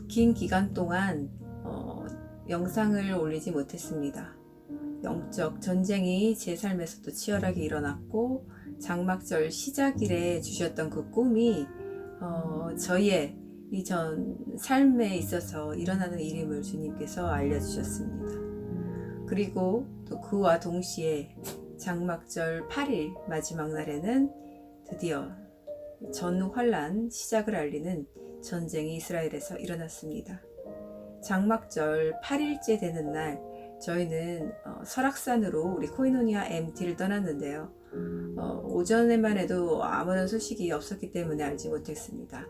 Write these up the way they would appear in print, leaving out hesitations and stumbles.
긴 기간 동안 영상을 올리지 못했습니다. 영적 전쟁이 제 삶에서도 치열하게 일어났고, 장막절 시작일에 주셨던 그 꿈이 저희의 이전 삶에 있어서 일어나는 일임을 주님께서 알려주셨습니다. 그리고 또 그와 동시에 장막절 8일 마지막 날에는 드디어 전환란 시작을 알리는 전쟁이 이스라엘에서 일어났습니다. 장막절 8일째 되는 날, 저희는 설악산으로 우리 코이노니아 MT를 떠났는데요. 오전에만 해도 아무런 소식이 없었기 때문에 알지 못했습니다.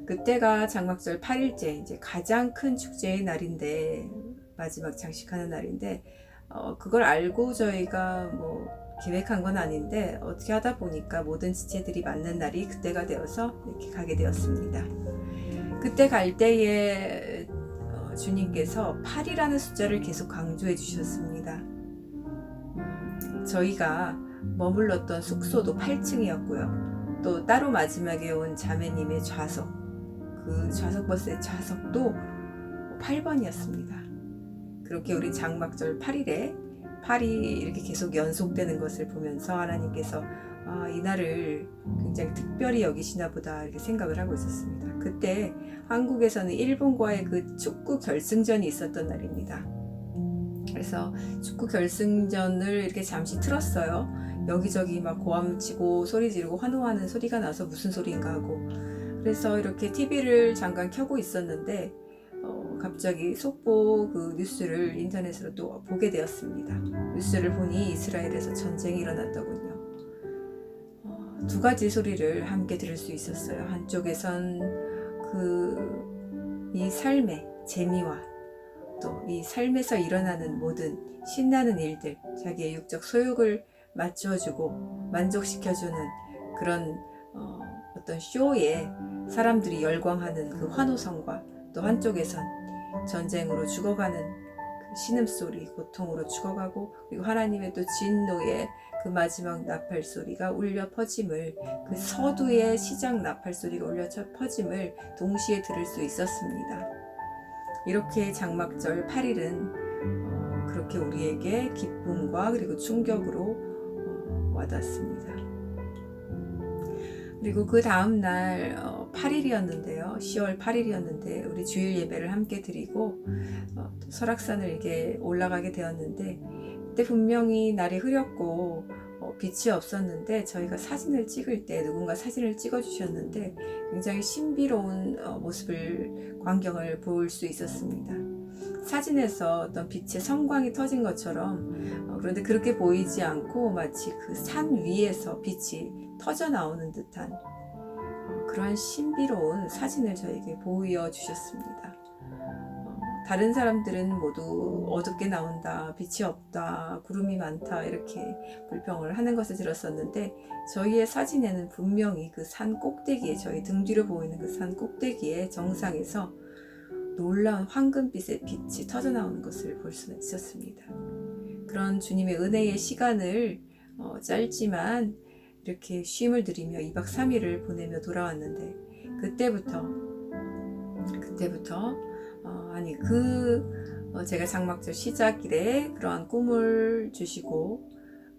그때가 장막절 8일째, 이제 가장 큰 축제의 날인데, 마지막 장식하는 날인데, 그걸 알고 저희가 계획한 건 아닌데, 어떻게 하다 보니까 모든 지체들이 맞는 날이 그때가 되어서 이렇게 가게 되었습니다. 그때 갈 때에 주님께서 8이라는 숫자를 계속 강조해 주셨습니다. 저희가 머물렀던 숙소도 8층이었고요. 또 따로 마지막에 온 자매님의 좌석, 그 좌석버스의 좌석도 8번이었습니다. 그렇게 우리 장막절 8일에 8이 이렇게 계속 연속되는 것을 보면서 하나님께서 이 날을 굉장히 특별히 여기시나 보다 이렇게 생각을 하고 있었습니다. 그때 한국에서는 일본과의 그 축구 결승전이 있었던 날입니다. 그래서 축구 결승전을 이렇게 잠시 틀었어요. 여기저기 막 고함치고 소리 지르고 환호하는 소리가 나서 무슨 소리인가 하고, 그래서 이렇게 TV를 잠깐 켜고 있었는데 갑자기 속보 그 뉴스를 인터넷으로 또 보게 되었습니다. 뉴스를 보니 이스라엘에서 전쟁이 일어났더군요. 두 가지 소리를 함께 들을 수 있었어요. 한쪽에선 이 삶의 재미와 또 이 삶에서 일어나는 모든 신나는 일들, 자기의 육적 소욕을 맞춰주고 만족시켜주는 그런 어떤 쇼에 사람들이 열광하는 그 환호성과, 또 한쪽에선 전쟁으로 죽어가는 그 신음소리, 고통으로 죽어가고, 그리고 하나님의 또 진노의 그 마지막 나팔 소리가 울려 퍼짐을, 그 서두의 시작 나팔 소리가 울려 퍼짐을 동시에 들을 수 있었습니다. 이렇게 장막절 8일은 그렇게 우리에게 기쁨과 그리고 충격으로 와닿습니다. 그리고 그 다음날 8일이었는데요. 10월 8일이었는데 우리 주일 예배를 함께 드리고 설악산을 이렇게 올라가게 되었는데, 그때 분명히 날이 흐렸고 빛이 없었는데, 저희가 사진을 찍을 때 누군가 사진을 찍어 주셨는데 굉장히 신비로운 광경을 볼 수 있었습니다. 사진에서 어떤 빛의 성광이 터진 것처럼, 그런데 그렇게 보이지 않고 마치 그 산 위에서 빛이 터져 나오는 듯한 그러한 신비로운 사진을 저에게 보여주셨습니다. 다른 사람들은 모두 어둡게 나온다, 빛이 없다, 구름이 많다 이렇게 불평을 하는 것을 들었었는데, 저희의 사진에는 분명히 그 산 꼭대기에, 저희 등 뒤로 보이는 그 산 꼭대기에 정상에서 놀라운 황금빛의 빛이 터져 나오는 것을 볼 수 있었습니다. 그런 주님의 은혜의 시간을 짧지만 이렇게 쉼을 들이며 2박 3일을 보내며 돌아왔는데, 그때부터 제가 장막절 시작일에 그러한 꿈을 주시고,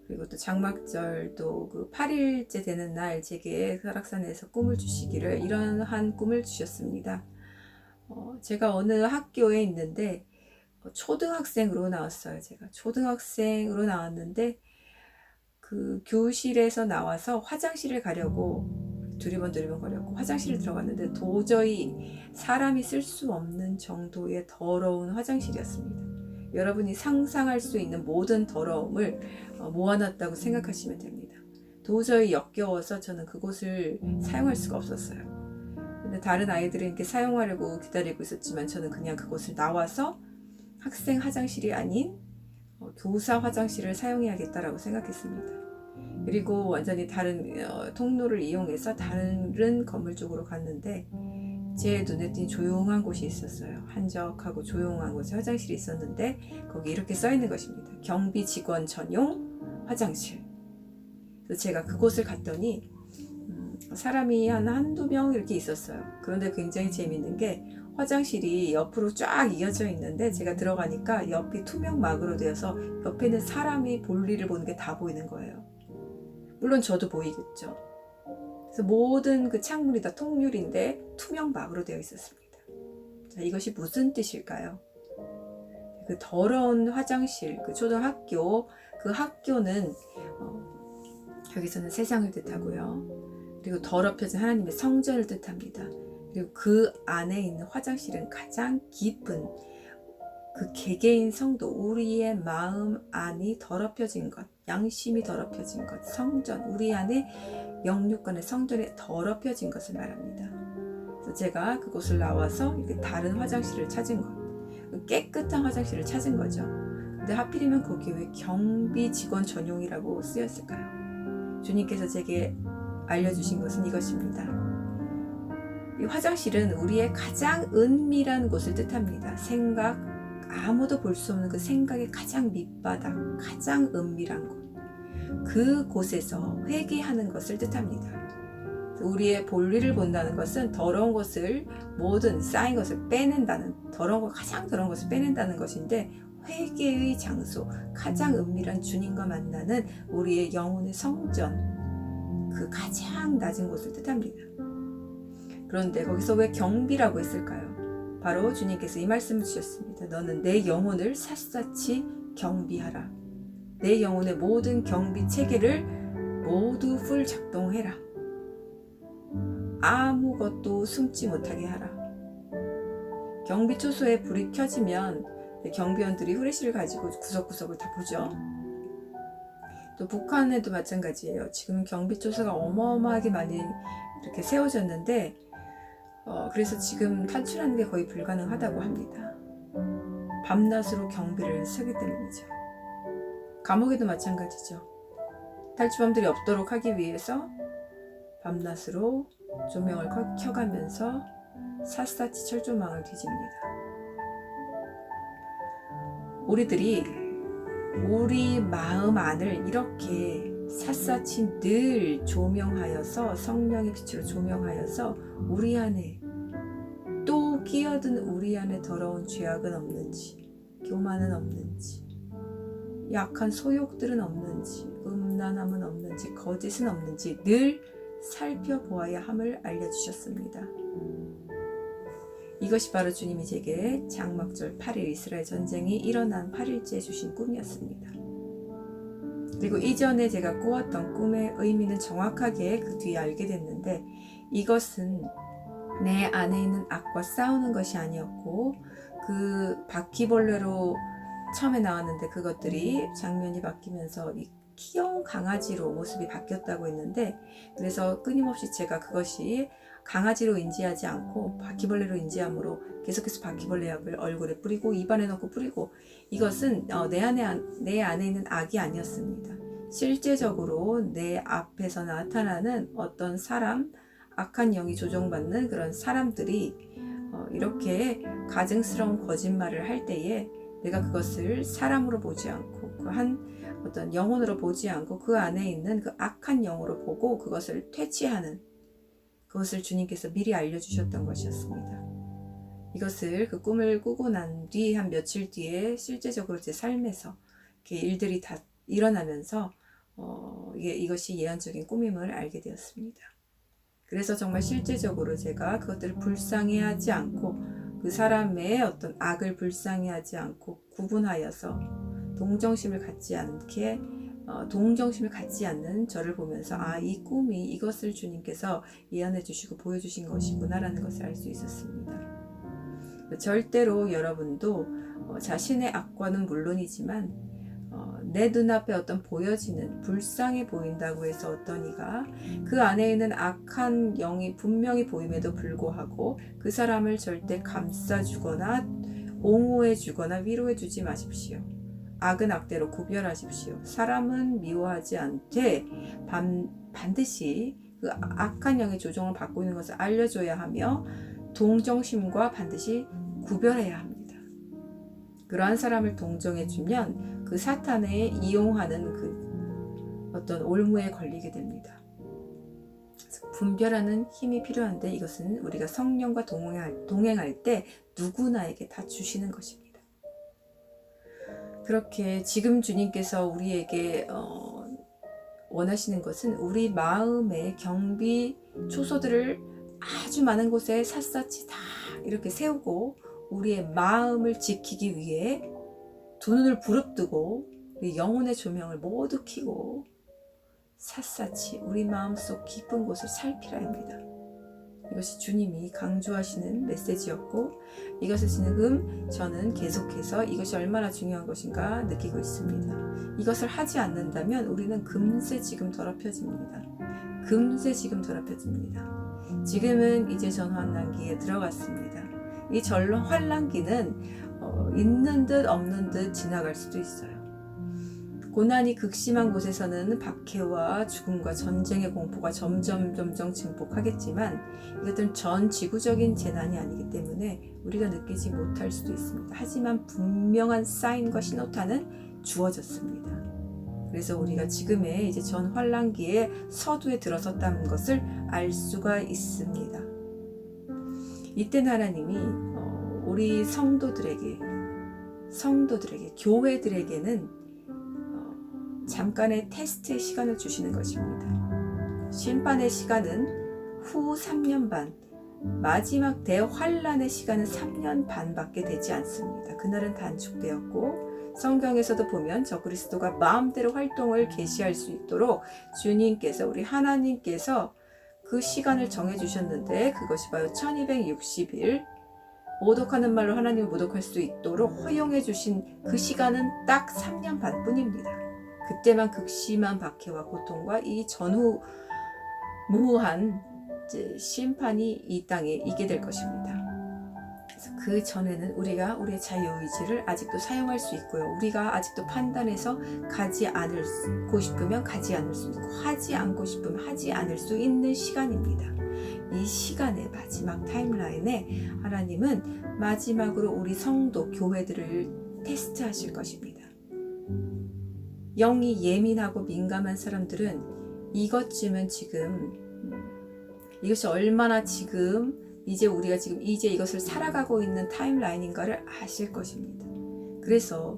그리고 또 장막절 또 그 8일째 되는 날 제게 설악산에서 꿈을 주시기를, 이러한 꿈을 주셨습니다. 제가 어느 학교에 있는데 초등학생으로 나왔어요. 제가 초등학생으로 나왔는데 그 교실에서 나와서 화장실을 가려고 두리번 거렸고 화장실을 들어갔는데 도저히 사람이 쓸 수 없는 정도의 더러운 화장실이었습니다. 여러분이 상상할 수 있는 모든 더러움을 모아놨다고 생각하시면 됩니다. 도저히 역겨워서 저는 그곳을 사용할 수가 없었어요. 근데 다른 아이들은 이렇게 사용하려고 기다리고 있었지만, 저는 그냥 그곳을 나와서 학생 화장실이 아닌 교사 화장실을 사용해야겠다라고 생각했습니다. 그리고 완전히 다른 통로를 이용해서 다른 건물 쪽으로 갔는데, 제 눈에 띈 조용한 곳이 있었어요. 한적하고 조용한 곳에 화장실이 있었는데, 거기 이렇게 써있는 것입니다. 경비 직원 전용 화장실. 그래서 제가 그곳을 갔더니 사람이 한두 명 이렇게 있었어요. 그런데 굉장히 재밌는 게 화장실이 옆으로 쫙 이어져 있는데 제가 들어가니까 옆이 투명막으로 되어서 옆에는 사람이 볼일을 보는 게 다 보이는 거예요. 물론 저도 보이겠죠. 그래서 모든 그 창문이 다 통유리인데 투명막으로 되어 있었습니다. 자, 이것이 무슨 뜻일까요? 그 더러운 화장실, 그 초등학교, 그 학교는 여기서는 세상을 뜻하고요. 그리고 더럽혀진 하나님의 성전을 뜻합니다. 그리고 그 안에 있는 화장실은 가장 깊은 그 개개인 성도, 우리의 마음 안이 더럽혀진 것, 양심이 더럽혀진 것, 성전, 우리 안에 영육간의 성전이 더럽혀진 것을 말합니다. 그래서 제가 그곳을 나와서 이렇게 다른 화장실을 찾은 것, 깨끗한 화장실을 찾은 거죠. 근데 하필이면 거기에 왜 경비 직원 전용이라고 쓰였을까요? 주님께서 제게 알려주신 것은 이것입니다. 이 화장실은 우리의 가장 은밀한 곳을 뜻합니다. 생각, 아무도 볼 수 없는 그 생각의 가장 밑바닥, 가장 은밀한 곳. 그곳에서 회개하는 것을 뜻합니다. 우리의 볼일을 본다는 것은 더러운 것을, 모든 쌓인 것을 빼낸다는, 더러운 것, 가장 더러운 것을 빼낸다는 것인데, 회개의 장소, 가장 은밀한 주님과 만나는 우리의 영혼의 성전, 그 가장 낮은 곳을 뜻합니다. 그런데 거기서 왜 경비라고 했을까요? 바로 주님께서 이 말씀을 주셨습니다. 너는 내 영혼을 샅샅이 경비하라. 내 영혼의 모든 경비 체계를 모두 풀 작동해라. 아무것도 숨지 못하게 하라. 경비 초소에 불이 켜지면 경비원들이 후레쉬를 가지고 구석구석을 다 보죠. 또 북한에도 마찬가지예요. 지금 경비 초소가 어마어마하게 많이 이렇게 세워졌는데 그래서 지금 탈출하는 게 거의 불가능하다고 합니다. 밤낮으로 경비를 서기 때문이죠. 감옥에도 마찬가지죠. 탈주범들이 없도록 하기 위해서 밤낮으로 조명을 켜가면서 샅샅이 철조망을 뒤집니다. 우리들이 우리 마음 안을 이렇게 샅샅이 늘 조명하여서, 성령의 빛으로 조명하여서 우리 안에 또 끼어든 우리 안에 더러운 죄악은 없는지, 교만은 없는지, 약한 소욕들은 없는지, 음란함은 없는지, 거짓은 없는지 늘 살펴보아야 함을 알려주셨습니다. 이것이 바로 주님이 제게 장막절 8일 이스라엘 전쟁이 일어난 8일째에 주신 꿈이었습니다. 그리고 이전에 제가 꾸었던 꿈의 의미는 정확하게 그 뒤에 알게 됐는데, 이것은 내 안에 있는 악과 싸우는 것이 아니었고, 그 바퀴벌레로 처음에 나왔는데 그것들이 장면이 바뀌면서 이 귀여운 강아지로 모습이 바뀌었다고 했는데, 그래서 끊임없이 제가 그것이 강아지로 인지하지 않고 바퀴벌레로 인지함으로 계속해서 바퀴벌레 약을 얼굴에 뿌리고 입안에 넣고 뿌리고, 이것은 내 안에 있는 악이 아니었습니다. 실제적으로 내 앞에서 나타나는 어떤 사람, 악한 영이 조종받는 그런 사람들이 이렇게 가증스러운 거짓말을 할 때에 내가 그것을 사람으로 보지 않고 그 한 어떤 영혼으로 보지 않고 그 안에 있는 그 악한 영으로 보고 그것을 퇴치하는, 그것을 주님께서 미리 알려주셨던 것이었습니다. 이것을 그 꿈을 꾸고 난 뒤 한 며칠 뒤에 실제적으로 제 삶에서 이렇게 일들이 다 일어나면서 이것이 예언적인 꿈임을 알게 되었습니다. 그래서 정말 실제적으로 제가 그것들을 불쌍히하지 않고, 그 사람의 어떤 악을 불쌍히하지 않고 구분하여서 동정심을 갖지 않는 저를 보면서 이 꿈이 이것을 주님께서 예언해 주시고 보여주신 것이구나라는 것을 알 수 있었습니다. 절대로 여러분도 자신의 악과는 물론이지만 내 눈앞에 어떤 보여지는, 불쌍해 보인다고 해서 어떤 이가 그 안에 있는 악한 영이 분명히 보임에도 불구하고 그 사람을 절대 감싸주거나 옹호해주거나 위로해주지 마십시오. 악은 악대로 구별하십시오. 사람은 미워하지 않되 반드시 그 악한 영의 조종을 받고 있는 것을 알려줘야 하며, 동정심과 반드시 구별해야 합니다. 그러한 사람을 동정해주면 그 사탄에 이용하는 그 어떤 올무에 걸리게 됩니다. 분별하는 힘이 필요한데 이것은 우리가 성령과 동행할 때 누구나에게 다 주시는 것입니다. 그렇게 지금 주님께서 우리에게 원하시는 것은 우리 마음의 경비 초소들을 아주 많은 곳에 샅샅이 다 이렇게 세우고 우리의 마음을 지키기 위해 두 눈을 부릅뜨고 우리 영혼의 조명을 모두 켜고 샅샅이 우리 마음속 깊은 곳을 살피라입니다. 이것이 주님이 강조하시는 메시지였고 이것을 지금 저는 계속해서 이것이 얼마나 중요한 것인가 느끼고 있습니다. 이것을 하지 않는다면 우리는 금세 지금 더럽혀집니다. 금세 지금 더럽혀집니다. 지금은 이제 전환란기에 들어갔습니다. 이 환란기는 있는 듯 없는 듯 지나갈 수도 있어요. 고난이 극심한 곳에서는 박해와 죽음과 전쟁의 공포가 점점 증폭하겠지만 이것들은 전 지구적인 재난이 아니기 때문에 우리가 느끼지 못할 수도 있습니다. 하지만 분명한 사인과 신호탄은 주어졌습니다. 그래서 우리가 지금의 이제 전 환란기의 서두에 들어섰다는 것을 알 수가 있습니다. 이때 하나님이 우리 성도들에게 교회들에게는 잠깐의 테스트의 시간을 주시는 것입니다. 심판의 시간은 후 3년 반, 마지막 대환란의 시간은 3년 반밖에 되지 않습니다. 그날은 단축되었고 성경에서도 보면 적그리스도가 마음대로 활동을 개시할 수 있도록 주님께서 우리 하나님께서 그 시간을 정해주셨는데 그것이 바로 1260일 모독하는 말로 하나님을 모독할 수 있도록 허용해 주신 그 시간은 딱 3년 반뿐입니다. 그때만 극심한 박해와 고통과 이 전후 무한 심판이 이 땅에 있게 될 것입니다. 그래서 그 전에는 우리가 우리의 자유의지를 아직도 사용할 수 있고요. 우리가 아직도 판단해서 가지 않고 싶으면 가지 않을 수 있고 하지 않고 싶으면 하지 않을 수 있는 시간입니다. 이 시간의 마지막 타임라인에 하나님은 마지막으로 우리 성도 교회들을 테스트하실 것입니다. 영이 예민하고 민감한 사람들은 이것쯤은 지금 이것이 얼마나 지금 이제 우리가 지금 이제 이것을 살아가고 있는 타임라인인가를 아실 것입니다. 그래서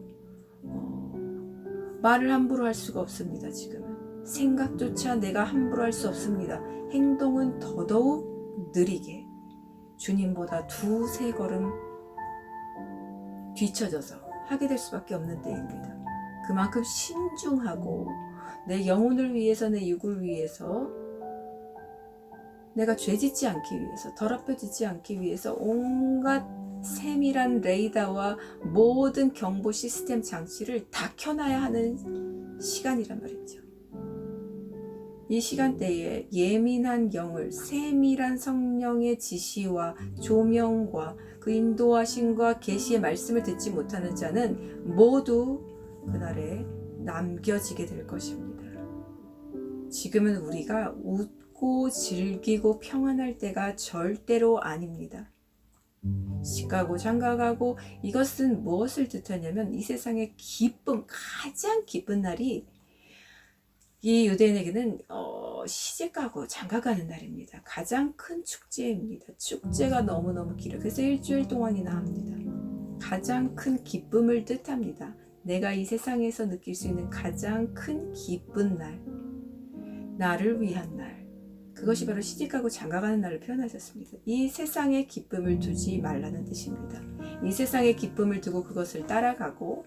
말을 함부로 할 수가 없습니다. 지금은 생각조차 내가 함부로 할 수 없습니다. 행동은 더더욱 느리게 주님보다 두세 걸음 뒤처져서 하게 될 수밖에 없는 때입니다. 그만큼 신중하고 내 영혼을 위해서 내 육을 위해서 내가 죄짓지 않기 위해서 더럽혀지지 않기 위해서 온갖 세밀한 레이더와 모든 경보 시스템 장치를 다 켜놔야 하는 시간이란 말이죠. 이 시간대에 예민한 영을 세밀한 성령의 지시와 조명과 그 인도하심과 계시의 말씀을 듣지 못하는 자는 모두 그날에 남겨지게 될 것입니다. 지금은 우리가 웃고 즐기고 평안할 때가 절대로 아닙니다. 시가고 장가가고 이것은 무엇을 뜻하냐면 이 세상의 가장 기쁜 날이 이 유대인에게는 시집가고 장가가는 날입니다. 가장 큰 축제입니다. 축제가 너무너무 길어요. 그래서 일주일 동안이나 합니다. 가장 큰 기쁨을 뜻합니다. 내가 이 세상에서 느낄 수 있는 가장 큰 기쁜 날, 나를 위한 날, 그것이 바로 시집가고 장가가는 날을 표현하셨습니다. 이 세상의 기쁨을 두지 말라는 뜻입니다. 이 세상의 기쁨을 두고 그것을 따라가고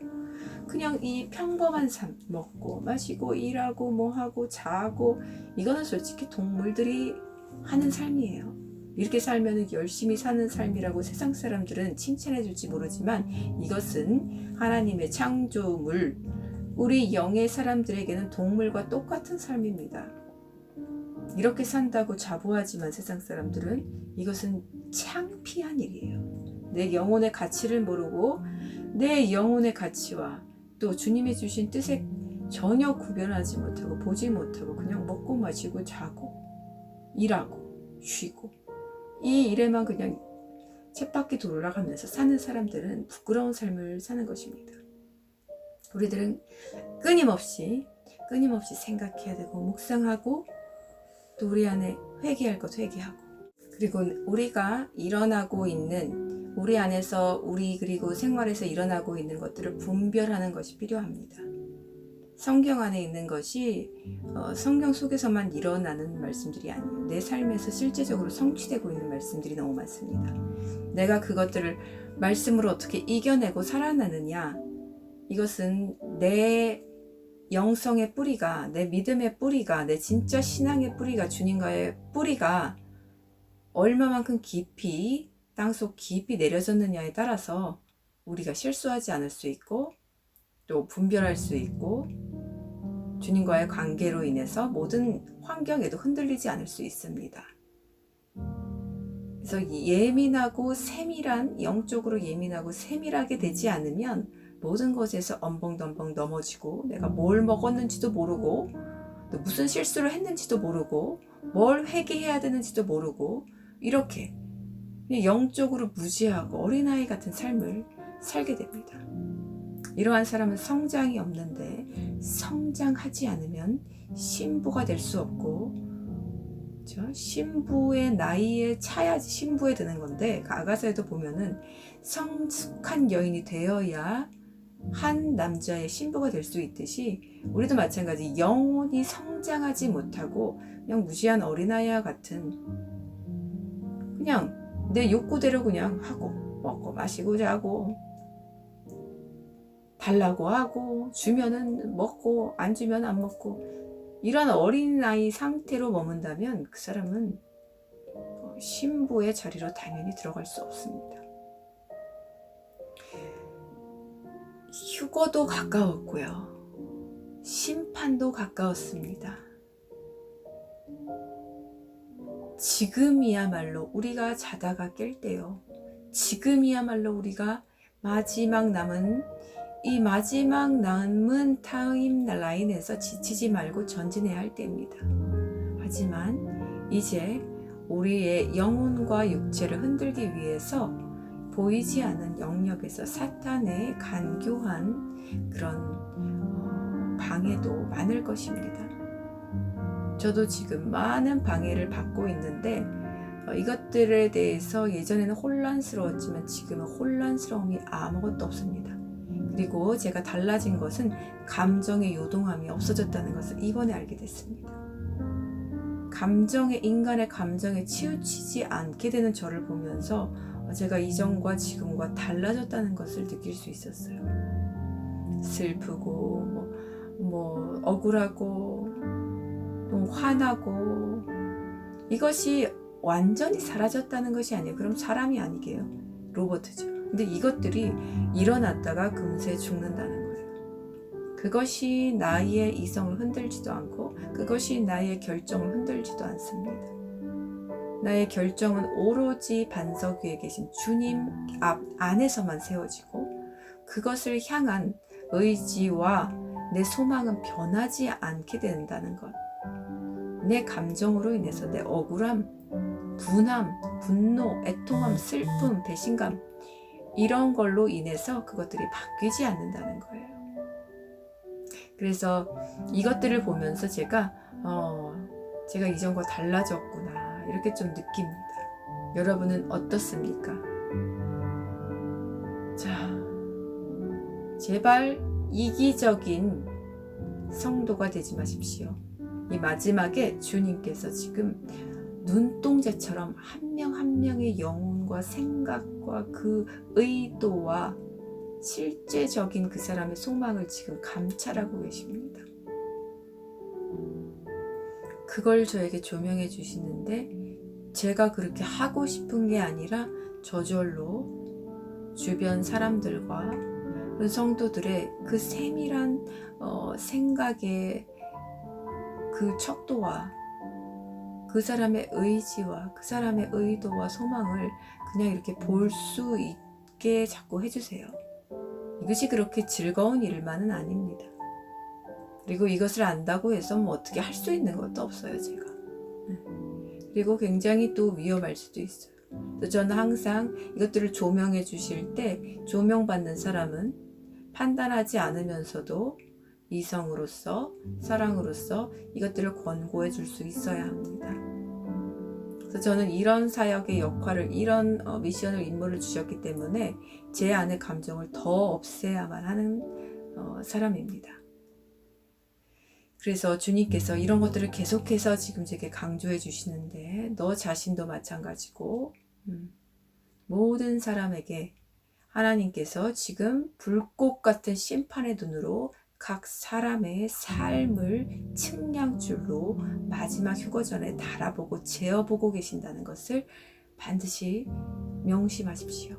그냥 이 평범한 삶, 먹고 마시고 일하고 뭐하고 자고, 이거는 솔직히 동물들이 하는 삶이에요. 이렇게 살면 열심히 사는 삶이라고 세상 사람들은 칭찬해 줄지 모르지만 이것은 하나님의 창조물, 우리 영의 사람들에게는 동물과 똑같은 삶입니다. 이렇게 산다고 자부하지만 세상 사람들은 이것은 창피한 일이에요. 내 영혼의 가치를 모르고 내 영혼의 가치와 또 주님이 주신 뜻에 전혀 구별하지 못하고 보지 못하고 그냥 먹고 마시고 자고 일하고 쉬고 이 일에만 그냥 쳇바퀴 돌아가면서 사는 사람들은 부끄러운 삶을 사는 것입니다. 우리들은 끊임없이 생각해야 되고 묵상하고 또 우리 안에 회개할 것 회개하고, 그리고 우리가 일어나고 있는 우리 안에서 그리고 생활에서 일어나고 있는 것들을 분별하는 것이 필요합니다. 성경 안에 있는 것이 성경 속에서만 일어나는 말씀들이 아니에요. 내 삶에서 실제적으로 성취되고 있는 말씀들이 너무 많습니다. 내가 그것들을 말씀으로 어떻게 이겨내고 살아나느냐, 이것은 내 영성의 뿌리가, 내 믿음의 뿌리가, 내 진짜 신앙의 뿌리가, 주님과의 뿌리가 얼마만큼 깊이 땅속 깊이 내려졌느냐에 따라서 우리가 실수하지 않을 수 있고, 또 분별할 수 있고, 주님과의 관계로 인해서 모든 환경에도 흔들리지 않을 수 있습니다. 그래서 예민하고 세밀한, 영적으로 예민하고 세밀하게 되지 않으면 모든 것에서 엄벙덤벙 넘어지고, 내가 뭘 먹었는지도 모르고, 또 무슨 실수를 했는지도 모르고, 뭘 회개해야 되는지도 모르고, 이렇게 영적으로 무지하고 어린아이 같은 삶을 살게 됩니다. 이러한 사람은 성장이 없는데, 성장하지 않으면 신부가 될 수 없고, 그렇죠? 신부의 나이에 차야지 신부에 드는 건데, 아가서에도 보면은 성숙한 여인이 되어야 한 남자의 신부가 될 수 있듯이, 우리도 마찬가지 영혼이 성장하지 못하고 그냥 무지한 어린아이와 같은, 그냥 내 욕구대로 그냥 하고, 먹고 마시고 자고, 달라고 하고, 주면은 먹고 안 주면 안 먹고, 이런 어린아이 상태로 머문다면 그 사람은 신부의 자리로 당연히 들어갈 수 없습니다. 휴거도 가까웠고요, 심판도 가까웠습니다. 지금이야말로 우리가 자다가 깰 때요, 지금이야말로 우리가 마지막 남은 타임라인에서 지치지 말고 전진해야 할 때입니다. 하지만 이제 우리의 영혼과 육체를 흔들기 위해서 보이지 않는 영역에서 사탄의 간교한 그런 방해도 많을 것입니다. 저도 지금 많은 방해를 받고 있는데, 이것들에 대해서 예전에는 혼란스러웠지만 지금은 혼란스러움이 아무것도 없습니다. 그리고 제가 달라진 것은 감정의 요동함이 없어졌다는 것을 이번에 알게 됐습니다. 인간의 감정에 치우치지 않게 되는 저를 보면서 제가 이전과 지금과 달라졌다는 것을 느낄 수 있었어요. 슬프고 억울하고 또 화나고, 이것이 완전히 사라졌다는 것이 아니에요. 그럼 사람이 아니게요, 로봇이죠. 근데 이것들이 일어났다가 금세 죽는다는 거예요. 그것이 나의 이성을 흔들지도 않고, 그것이 나의 결정을 흔들지도 않습니다. 나의 결정은 오로지 반석 위에 계신 주님 안에서만 세워지고, 그것을 향한 의지와 내 소망은 변하지 않게 된다는 것. 내 감정으로 인해서 내 억울함, 분함, 분노, 애통함, 슬픔, 배신감, 이런 걸로 인해서 그것들이 바뀌지 않는다는 거예요. 그래서 이것들을 보면서 제가 이전과 달라졌구나, 이렇게 좀 느낍니다. 여러분은 어떻습니까? 자, 제발 이기적인 성도가 되지 마십시오. 이 마지막에 주님께서 지금 눈동자처럼 한 명 한 명의 영혼과 생각과 그 의도와 실제적인 그 사람의 소망을 지금 감찰하고 계십니다. 그걸 저에게 조명해 주시는데, 제가 그렇게 하고 싶은 게 아니라 저절로 주변 사람들과 그 성도들의 그 세밀한 생각의 그 척도와 그 사람의 의지와 그 사람의 의도와 소망을 그냥 이렇게 볼 수 있게 자꾸 해주세요. 이것이 그렇게 즐거운 일만은 아닙니다. 그리고 이것을 안다고 해서 어떻게 할 수 있는 것도 없어요, 제가. 그리고 굉장히 또 위험할 수도 있어요. 또 저는 항상 이것들을 조명해 주실 때, 조명받는 사람은 판단하지 않으면서도 이성으로서, 사랑으로서 이것들을 권고해 줄 수 있어야 합니다. 그래서 저는 이런 사역의 역할을, 이런 미션을, 임무를 주셨기 때문에 제 안의 감정을 더 없애야만 하는 사람입니다. 그래서 주님께서 이런 것들을 계속해서 지금 제게 강조해 주시는데, 너 자신도 마찬가지고 모든 사람에게 하나님께서 지금 불꽃 같은 심판의 눈으로 각 사람의 삶을 측량줄로 마지막 휴거전에 달아보고 재어보고 계신다는 것을 반드시 명심하십시오.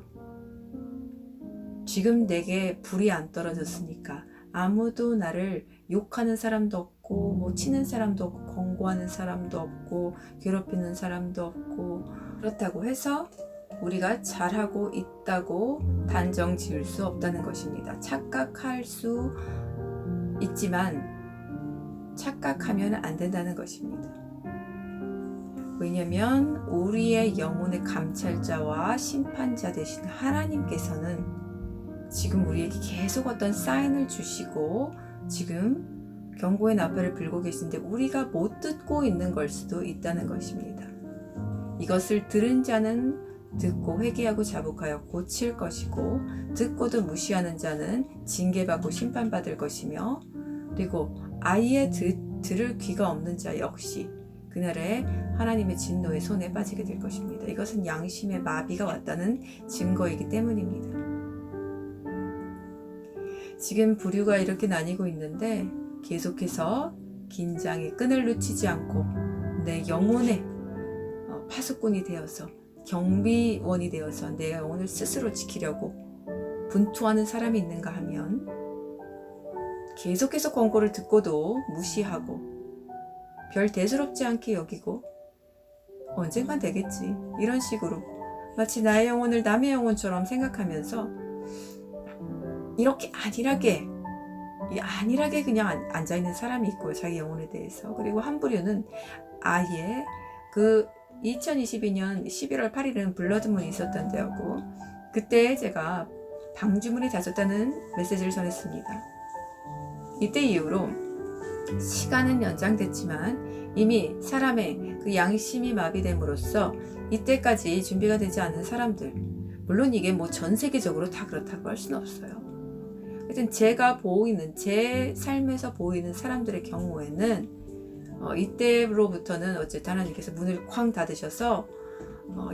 지금 내게 불이 안 떨어졌으니까 아무도 나를 욕하는 사람도 없고, 뭐 치는 사람도 없고, 권고하는 사람도 없고, 괴롭히는 사람도 없고, 그렇다고 해서 우리가 잘하고 있다고 단정 지을 수 없다는 것입니다. 착각할 수 있지만 착각하면 안 된다는 것입니다. 왜냐하면 우리의 영혼의 감찰자와 심판자 되신 하나님께서는 지금 우리에게 계속 어떤 사인을 주시고 지금 경고의 나팔을 불고 계신데 우리가 못 듣고 있는 걸 수도 있다는 것입니다. 이것을 들은 자는 듣고 회개하고 자복하여 고칠 것이고, 듣고도 무시하는 자는 징계받고 심판받을 것이며, 그리고 아예 들을 귀가 없는 자 역시 그날에 하나님의 진노의 손에 빠지게 될 것입니다. 이것은 양심의 마비가 왔다는 증거이기 때문입니다. 지금 부류가 이렇게 나뉘고 있는데 계속해서 긴장의 끈을 놓치지 않고 내 영혼의 파수꾼이 되어서, 경비원이 되어서 내 영혼을 스스로 지키려고 분투하는 사람이 있는가 하면, 계속해서 권고를 듣고도 무시하고 별 대수롭지 않게 여기고 언젠간 되겠지, 이런 식으로 마치 나의 영혼을 남의 영혼처럼 생각하면서 이렇게 안일하게 그냥 앉아있는 사람이 있고요, 자기 영혼에 대해서. 그리고 한 부류는 아예 2022년 11월 8일은 블러드문이 있었던데요. 그때 제가 방주문이 닫혔다는 메시지를 전했습니다. 이때 이후로 시간은 연장됐지만 이미 사람의 그 양심이 마비됨으로써 이때까지 준비가 되지 않은 사람들, 물론 이게 뭐 전 세계적으로 다 그렇다고 할 수는 없어요. 하여튼 제가 보이는, 제 삶에서 보이는 사람들의 경우에는 이때로부터는 어쨌든 하나님께서 문을 쾅 닫으셔서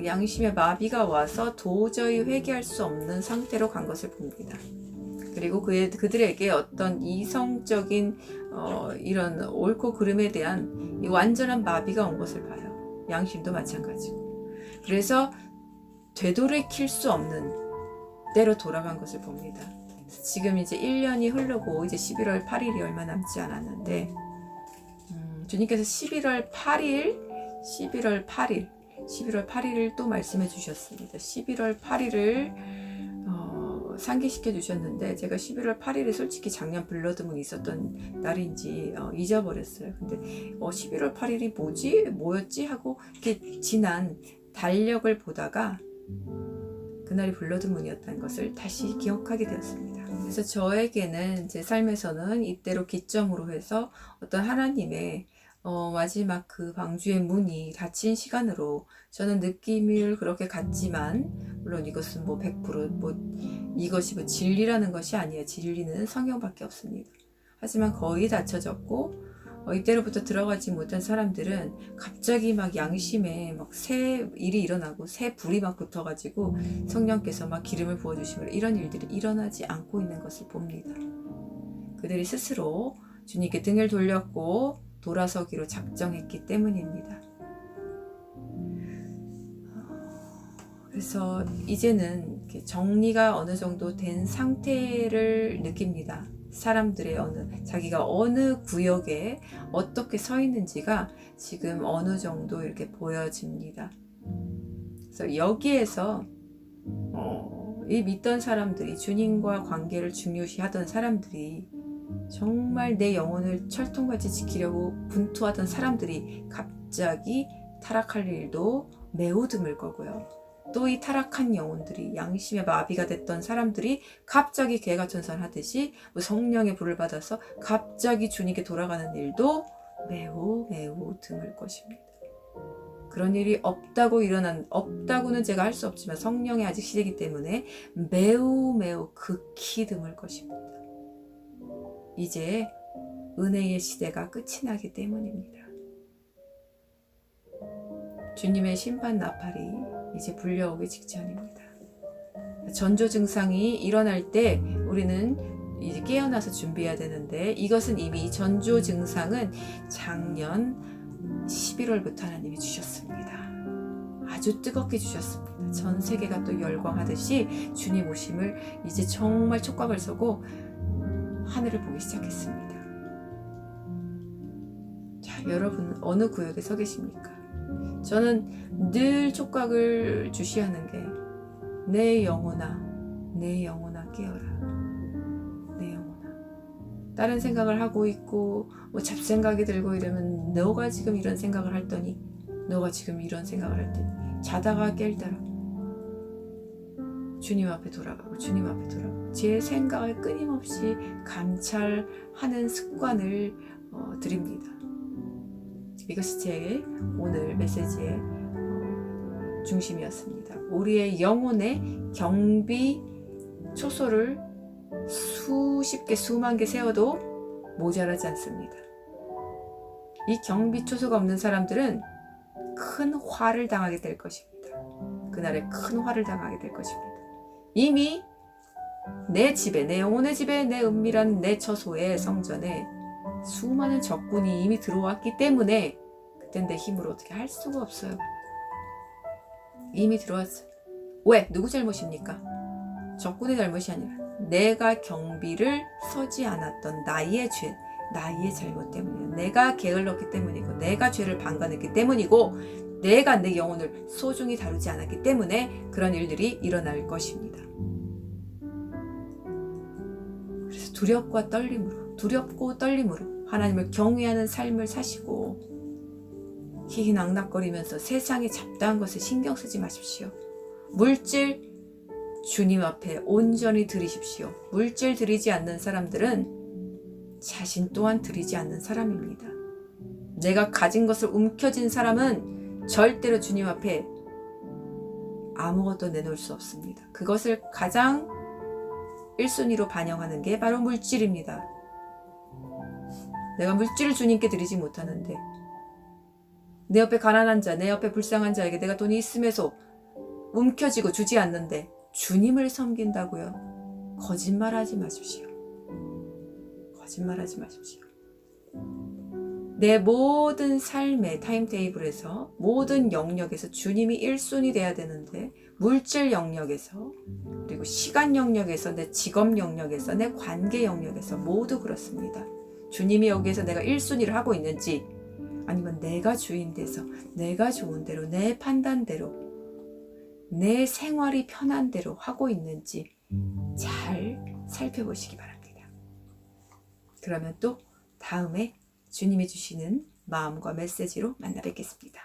양심의 마비가 와서 도저히 회개할 수 없는 상태로 간 것을 봅니다. 그리고 그들에게 어떤 이성적인 이런 옳고 그름에 대한 이 완전한 마비가 온 것을 봐요. 양심도 마찬가지고. 그래서 되돌이킬 수 없는 때로 돌아간 것을 봅니다. 지금 이제 1년이 흐르고 이제 11월 8일이 얼마 남지 않았는데, 주님께서 11월 8일을 또 말씀해 주셨습니다. 11월 8일을 상기시켜 주셨는데, 제가 11월 8일에 솔직히 작년 블러드문이 있었던 날인지 잊어버렸어요. 근데 11월 8일이 뭐였지 하고 이렇게 지난 달력을 보다가 그날이 블러드문이었다는 것을 다시 기억하게 되었습니다. 그래서 저에게는 제 삶에서는 이때로 기점으로 해서 어떤 하나님의 마지막 그 방주의 문이 닫힌 시간으로 저는 느낌을 그렇게 갖지만, 물론 이것은 뭐 100% 이것이 뭐 진리라는 것이 아니에요. 진리는 성경밖에 없습니다. 하지만 거의 닫혀졌고, 이때로부터 들어가지 못한 사람들은 갑자기 막 양심에 막 새 일이 일어나고 새 불이 막 붙어가지고 성령께서 막 기름을 부어주시면 이런 일들이 일어나지 않고 있는 것을 봅니다. 그들이 스스로 주님께 등을 돌렸고 돌아서기로 작정했기 때문입니다. 그래서 이제는 정리가 어느 정도 된 상태를 느낍니다. 사람들의 자기가 어느 구역에 어떻게 서 있는지가 지금 어느 정도 이렇게 보여집니다. 그래서 여기에서 이 믿던 사람들이, 주님과 관계를 중요시하던 사람들이, 정말 내 영혼을 철통같이 지키려고 분투하던 사람들이 갑자기 타락할 일도 매우 드물 거고요. 또 이 타락한 영혼들이, 양심의 마비가 됐던 사람들이 갑자기 개가천선하듯이 성령의 불을 받아서 갑자기 주님께 돌아가는 일도 매우 매우 드물 것입니다. 그런 일이 없다고는 제가 할 수 없지만 성령이 아직 시대이기 때문에 매우 매우 극히 드물 것입니다. 이제 은혜의 시대가 끝이 나기 때문입니다. 주님의 심판 나팔이 이제 불려오기 직전입니다. 전조 증상이 일어날 때 우리는 이제 깨어나서 준비해야 되는데, 이것은 이미 전조 증상은 작년 11월부터 하나님이 주셨습니다. 아주 뜨겁게 주셨습니다. 전 세계가 또 열광하듯이 주님 오심을 이제 정말 촉각을 서고 하늘을 보기 시작했습니다. 자, 여러분 어느 구역에 서 계십니까? 저는 늘 촉각을 주시하는 게 내 영혼아, 내 영혼아 깨어라. 내 영혼아. 다른 생각을 하고 있고 뭐 잡생각이 들고 이러면 너가 지금 이런 생각을 할 거니? 너가 지금 이런 생각을 할 테니? 자다가 깰 따라 주님 앞에 돌아가고 주님 앞에 돌아가고 제 생각을 끊임없이 감찰하는 습관을 드립니다. 이것이 제 오늘 메시지의 중심이었습니다. 우리의 영혼의 경비 초소를 수십 개, 수만 개 세워도 모자라지 않습니다. 이 경비 초소가 없는 사람들은 큰 화를 당하게 될 것입니다. 그날에 큰 화를 당하게 될 것입니다. 이미 내 집에, 내 영혼의 집에, 내 은밀한 내 처소에, 성전에 수많은 적군이 이미 들어왔기 때문에 그땐 내 힘으로 어떻게 할 수가 없어요. 이미 들어왔어요. 왜? 누구 잘못입니까? 적군의 잘못이 아니라 내가 경비를 서지 않았던 나의 죄, 나의 잘못 때문이에요. 내가 게을렀기 때문이고, 내가 죄를 방관했기 때문이고, 내가 내 영혼을 소중히 다루지 않았기 때문에 그런 일들이 일어날 것입니다. 그래서 두렵고 떨림으로 하나님을 경외하는 삶을 사시고 희희낙낙거리면서 세상에 잡다한 것에 신경 쓰지 마십시오. 물질 주님 앞에 온전히 드리십시오. 물질 드리지 않는 사람들은 자신 또한 드리지 않는 사람입니다. 내가 가진 것을 움켜쥔 사람은 절대로 주님 앞에 아무것도 내놓을 수 없습니다. 그것을 가장 1순위로 반영하는 게 바로 물질입니다. 내가 물질을 주님께 드리지 못하는데, 내 옆에 가난한 자, 내 옆에 불쌍한 자에게 내가 돈이 있음에도 움켜쥐고 주지 않는데 주님을 섬긴다고요? 거짓말하지 마십시오. 거짓말하지 마십시오. 내 모든 삶의 타임테이블에서, 모든 영역에서 주님이 1순위 돼야 되는데, 물질 영역에서, 그리고 시간 영역에서, 내 직업 영역에서, 내 관계 영역에서 모두 그렇습니다. 주님이 여기에서 내가 1순위를 하고 있는지, 아니면 내가 주인 돼서 내가 좋은 대로, 내 판단대로, 내 생활이 편한 대로 하고 있는지 잘 살펴보시기 바랍니다. 그러면 또 다음에 주님이 주시는 마음과 메시지로 만나 뵙겠습니다.